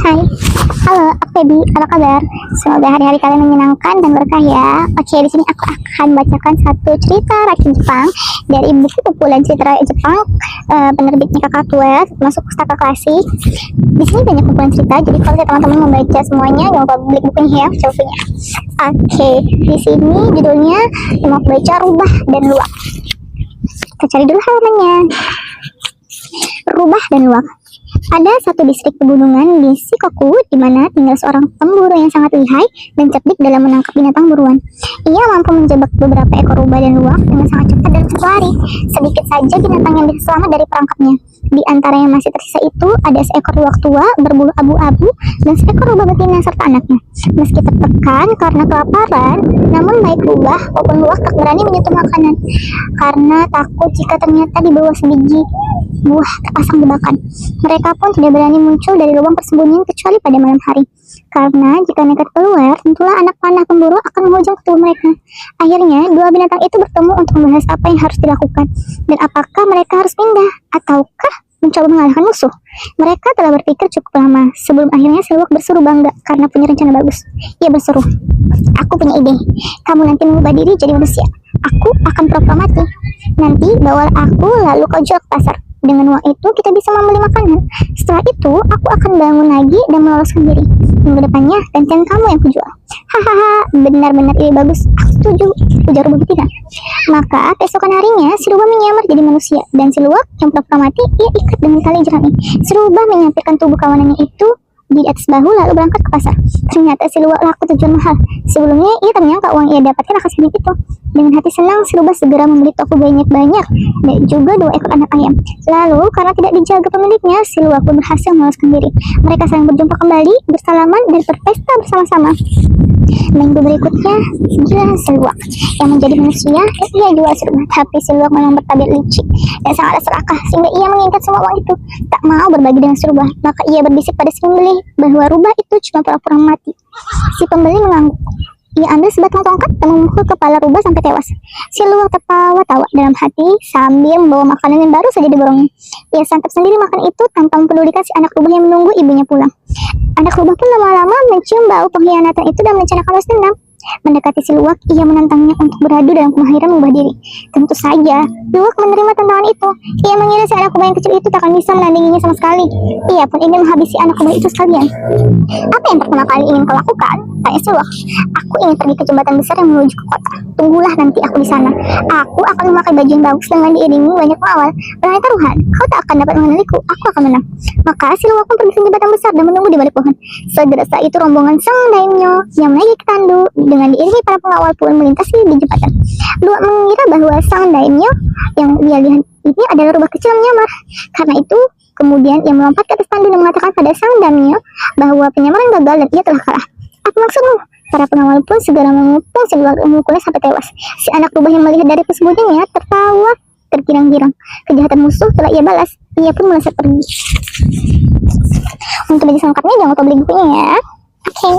Hai, halo, aku Feby. Apa kabar? Semoga hari-hari kalian menyenangkan dan berkah ya. Oke, di sini aku akan bacakan satu cerita rakyat Jepang dari buku kumpulan cerita rakyat Jepang, penerbitnya Kakak Tua, masuk pustaka klasik. Di sini banyak kumpulan cerita, jadi kalau teman-teman membaca semuanya, jangan lupa beli bukunya ya, coba. Oke, di sini judulnya mau baca Rubah dan Luwak. Kita cari dulu halamannya. Rubah dan Luwak. Ada satu distrik pegunungan di Shikoku di mana tinggal seorang pemburu yang sangat lihai dan cerdik dalam menangkap binatang buruan. Ia mampu menjebak beberapa ekor rubah dan luwak dengan sangat cepat dalam satu hari. Sedikit saja binatang yang bisa selamat dari perangkapnya. Di antara yang masih tersisa itu ada seekor luwak tua berbulu abu-abu dan seekor rubah betina serta anaknya. Meski tertekan karena kelaparan, namun baik rubah maupun luwak tak berani menyentuh makanan karena takut jika ternyata di bawah sebiji buah terpasang jebakan. Mereka pun tidak berani muncul dari lubang persembunyian kecuali pada malam hari. Karena jika nekat keluar, tentulah anak panah pemburu akan menghujam ke tubuh mereka. Akhirnya, dua binatang itu bertemu untuk membahas apa yang harus dilakukan dan apakah mereka harus pindah ataukah mencoba mengalahkan musuh. Mereka telah berpikir cukup lama sebelum akhirnya si luwak berseru bangga karena punya rencana bagus. Ia berseru, "Aku punya ide. Kamu nanti mengubah diri jadi manusia. Aku akan pura-pura mati. Nanti bawalah aku lalu kau jual ke pasar. Dengan uang itu kita bisa membeli makanan. Setelah itu aku akan bangun lagi dan meloloskan diri. Minggu depannya gantian kamu yang kujual." Hahaha, benar-benar ide bagus. Aku setuju, ujar rubah betina. Maka keesokan harinya si rubah menyamar jadi manusia dan si luwak yang pura-pura mati ia ikat dengan tali jerami. Si rubah menyampaikan tubuh kawanannya itu di atas bahu lalu berangkat ke pasar. Ternyata si luwak laku tujuan mahal. Sebelumnya ia tak menyangka uang ia dapatkan akan sedikit itu. Dengan hati senang si rubah segera membeli tofu banyak-banyak dan juga 2 ekor anak ayam. Lalu karena tidak dijaga pemiliknya, si luwak pun berhasil meloloskan diri. Mereka saling berjumpa kembali, bersalaman dan berpesta bersama-sama. Minggu berikutnya, dia si luwak yang menjadi manusia dan ia jual si rubah. Tapi si luwak memang bertabiat licik dan sangatlah serakah sehingga ia mengingat semua uang itu. Tak mau berbagi dengan si rubah, maka ia berbisik pada si pembeli bahwa rubah itu cuma pura-pura mati. Si pembeli mengangguk. Ia ambil sebatang tongkat dan memukul kepala rubah sampai tewas. Si luwak tertawa-tawa dalam hati sambil membawa makanan yang baru saja diborongnya. Ia santap sendiri makan itu tanpa mempedulikan si anak rubah yang menunggu ibunya pulang. Anak rubah pun lama-lama mencium bau pengkhianatan itu dan merencanakan balas dendam. Mendekati si luwak, ia menantangnya untuk beradu dalam kemahiran mengubah diri. Tentu saja, luwak menerima tantangan itu. Ia mengira si anak rubah yang kecil itu tak akan bisa menandinginya sama sekali. Ia pun ingin menghabisi anak rubah itu sekalian. "Apa yang pertama kali ingin kau lakukan?" tanya si luwak. "Aku ingin pergi ke jembatan besar yang menuju ke kota. Tunggulah nanti aku di sana. Aku akan memakai baju yang bagus dengan diiringi banyak pengawal. Berani taruhan, kau tak akan dapat mengenaliku. Aku akan menang." Maka si luwak pun pergi ke jembatan besar dan menunggu di balik pohon. Segera saat itu rombongan sang daimyo yang menaiki tandu dengan diiringi para pengawal pun melintasi di jembatan. Luwak mengira bahwa sang daimyo yang dia lihat ini adalah rubah kecil yang menyamar. Karena itu, kemudian ia melompat ke atas tandu dan mengatakan pada sang daimyo bahwa penyamaran gagal dan ia telah kalah. "Apa maksudmu?" Para pengawal pun segera memukul si luwak dan memukulnya sampai tewas. Si anak rubah yang melihat dari persembunyiannya tertawa tergirang-girang. Kejahatan musuh telah ia balas. Ia pun melesat pergi. Untuk baca selengkapnya jangan lupa beli bukunya ya. Oke.